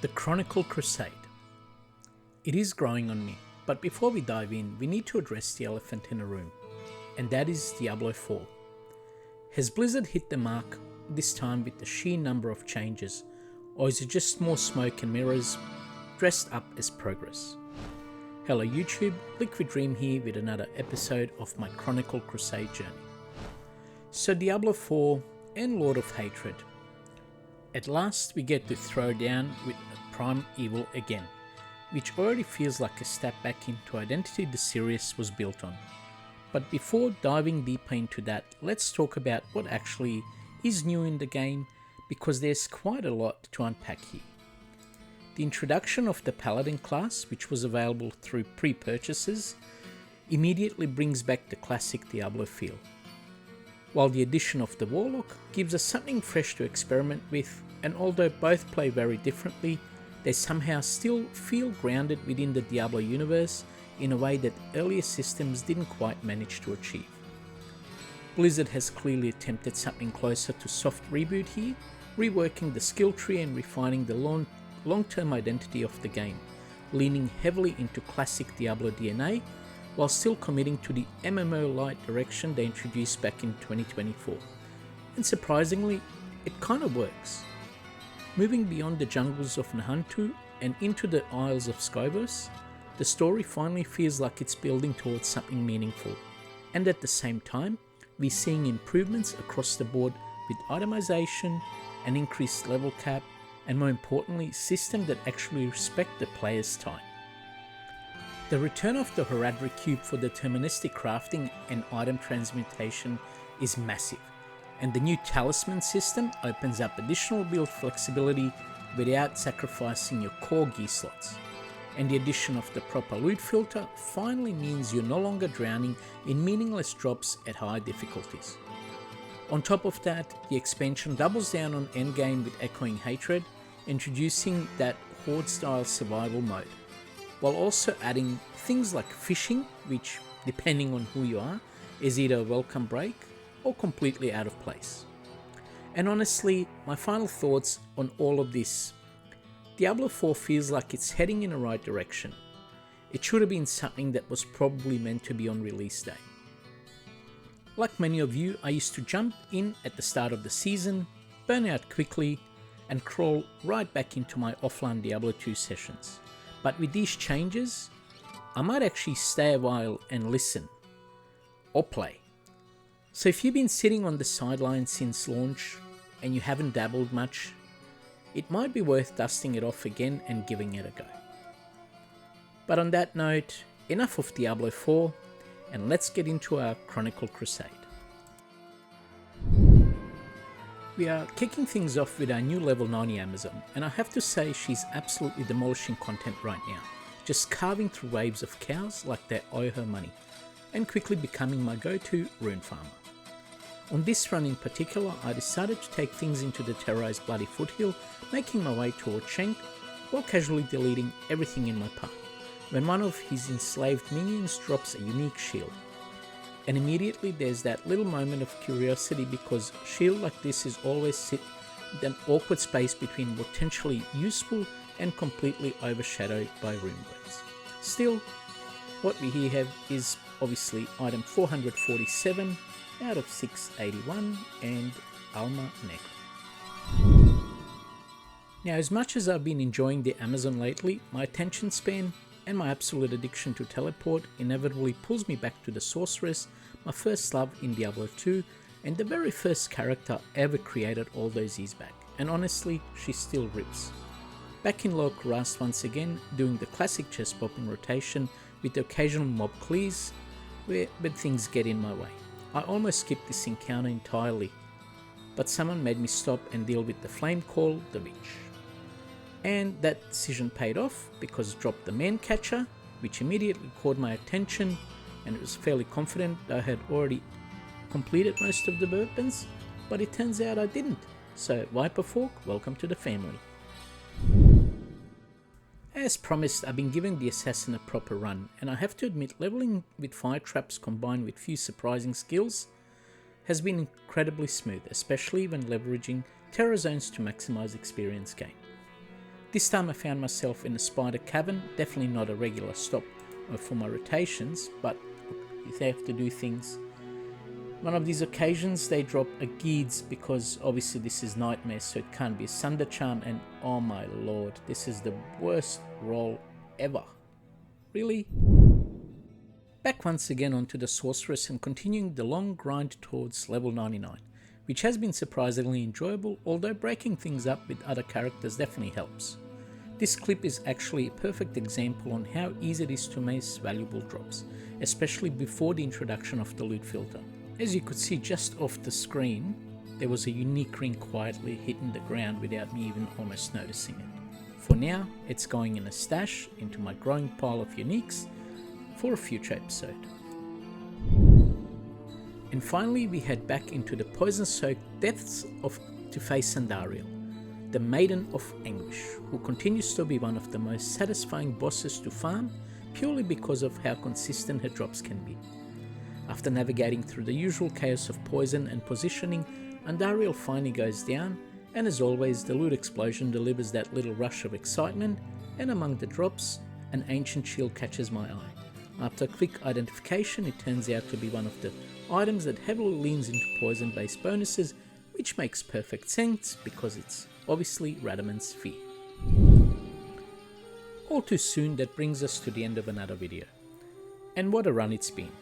The Chronicle Crusade. It is growing on me, but before we dive in, we need to address the elephant in the room, and that is Diablo IV. Has Blizzard hit the mark this time with the sheer number of changes, or is it just more smoke and mirrors dressed up as progress? Hello YouTube, Liquid Dream here with another episode of my Chronicle Crusade journey. So Diablo IV and Lord of Hatred. At last we get to throw down with Prime Evil again, which already feels like a step back into identity the series was built on. But before diving deeper into that, let's talk about what actually is new in the game, because there's quite a lot to unpack here. The introduction of the Paladin class, which was available through pre-purchases, immediately brings back the classic Diablo feel, while the addition of the Warlock gives us something fresh to experiment with, and although both play very differently, they somehow still feel grounded within the Diablo universe in a way that earlier systems didn't quite manage to achieve. Blizzard has clearly attempted something closer to soft reboot here, reworking the skill tree and refining the long-term identity of the game, leaning heavily into classic Diablo DNA, while still committing to the MMO-light direction they introduced back in 2024. And surprisingly, it kind of works. Moving beyond the jungles of Nahantu and into the Isles of Skyverse, the story finally feels like it's building towards something meaningful. And at the same time, we're seeing improvements across the board with itemization, an increased level cap, and more importantly, systems that actually respect the player's time. The return of the Heraldry Cube for deterministic crafting and item transmutation is massive, and the new talisman system opens up additional build flexibility without sacrificing your core gear slots. And the addition of the proper loot filter finally means you're no longer drowning in meaningless drops at high difficulties. On top of that, the expansion doubles down on endgame with Echoing Hatred, introducing that horde-style survival mode, while also adding things like fishing, which, depending on who you are, is either a welcome break or completely out of place. And honestly, my final thoughts on all of this: Diablo IV feels like it's heading in the right direction. It should have been something that was probably meant to be on release day. Like many of you, I used to jump in at the start of the season, burn out quickly, and crawl right back into my offline Diablo 2 sessions. But with these changes, I might actually stay a while and listen, or play. So if you've been sitting on the sidelines since launch and you haven't dabbled much, it might be worth dusting it off again and giving it a go. But on that note, enough of Diablo 4, and let's get into our Chronicle Crusade. We are kicking things off with our new level 90 Amazon, and I have to say she's absolutely demolishing content right now, just carving through waves of cows like they owe her money, and quickly becoming my go-to rune farmer. On this run in particular, I decided to take things into the terrorized Bloody Foothill, making my way toward Shank, while casually deleting everything in my path, when one of his enslaved minions drops a unique shield. And immediately there's that little moment of curiosity, because shield like this is always sit in an awkward space between potentially useful and completely overshadowed by rune words. Still, what we here have is obviously item 447 out of 681 and Alma Negra. Now, as much as I've been enjoying the Amazon lately, my attention span and my absolute addiction to teleport inevitably pulls me back to the Sorceress, my first love in Diablo 2, and the very first character ever created all those years back, and honestly, she still rips. Back in Lower Rarest once again, doing the classic chest popping rotation with the occasional mob clears, but things get in my way. I almost skipped this encounter entirely, but someone made me stop and deal with the flame call, the witch. And that decision paid off, because it dropped the man catcher, which immediately caught my attention, and it was fairly confident I had already completed most of the weapons, but it turns out I didn't. So Viper Fork, welcome to the family. As promised, I've been giving the assassin a proper run, and I have to admit leveling with fire traps combined with few surprising skills has been incredibly smooth, especially when leveraging terror zones to maximize experience gain. This time I found myself in a spider cavern, definitely not a regular stop for my rotations, but you have to do things. One of these occasions they drop a Geeds, because obviously this is Nightmare, so it can't be a Sunder Charm, and oh my lord, this is the worst roll ever. Really? Back once again onto the Sorceress and continuing the long grind towards level 99, which has been surprisingly enjoyable, although breaking things up with other characters definitely helps. This clip is actually a perfect example on how easy it is to miss valuable drops, especially before the introduction of the loot filter. As you could see just off the screen, there was a unique ring quietly hitting the ground without me even almost noticing it. For now, it's going in a stash into my growing pile of uniques for a future episode. And finally we head back into the poison-soaked depths to face Andariel, the Maiden of Anguish, who continues to be one of the most satisfying bosses to farm purely because of how consistent her drops can be. After navigating through the usual chaos of poison and positioning, Andariel finally goes down, and as always the loot explosion delivers that little rush of excitement, and among the drops, an ancient shield catches my eye. After quick identification, it turns out to be one of the items that heavily leans into poison based bonuses, which makes perfect sense because it's obviously Radaman's Fear. All too soon, that brings us to the end of another video. And what a run it's been,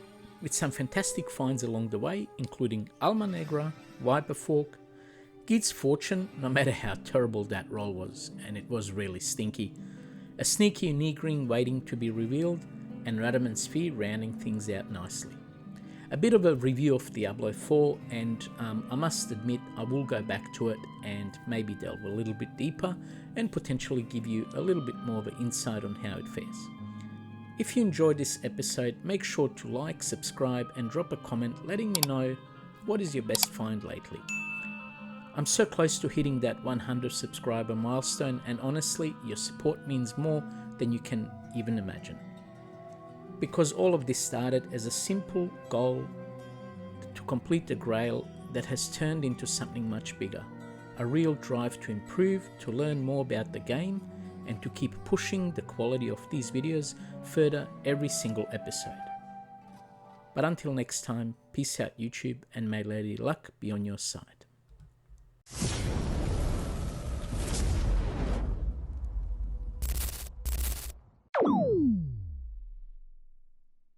with some fantastic finds along the way, including Alma Negra, Viper Fork, Gid's Fortune, no matter how terrible that roll was, and it was really stinky, a sneaky unique ring waiting to be revealed, and Radaman's Fear rounding things out nicely. A bit of a review of Diablo IV, and I must admit I will go back to it and maybe delve a little bit deeper and potentially give you a little bit more of an insight on how it fares. If you enjoyed this episode, make sure to like, subscribe and drop a comment letting me know what is your best find lately. I'm so close to hitting that 100 subscriber milestone, and honestly your support means more than you can even imagine. Because all of this started as a simple goal to complete the Grail that has turned into something much bigger. A real drive to improve, to learn more about the game, and to keep pushing the quality of these videos further every single episode. But until next time, peace out YouTube, and may Lady Luck be on your side.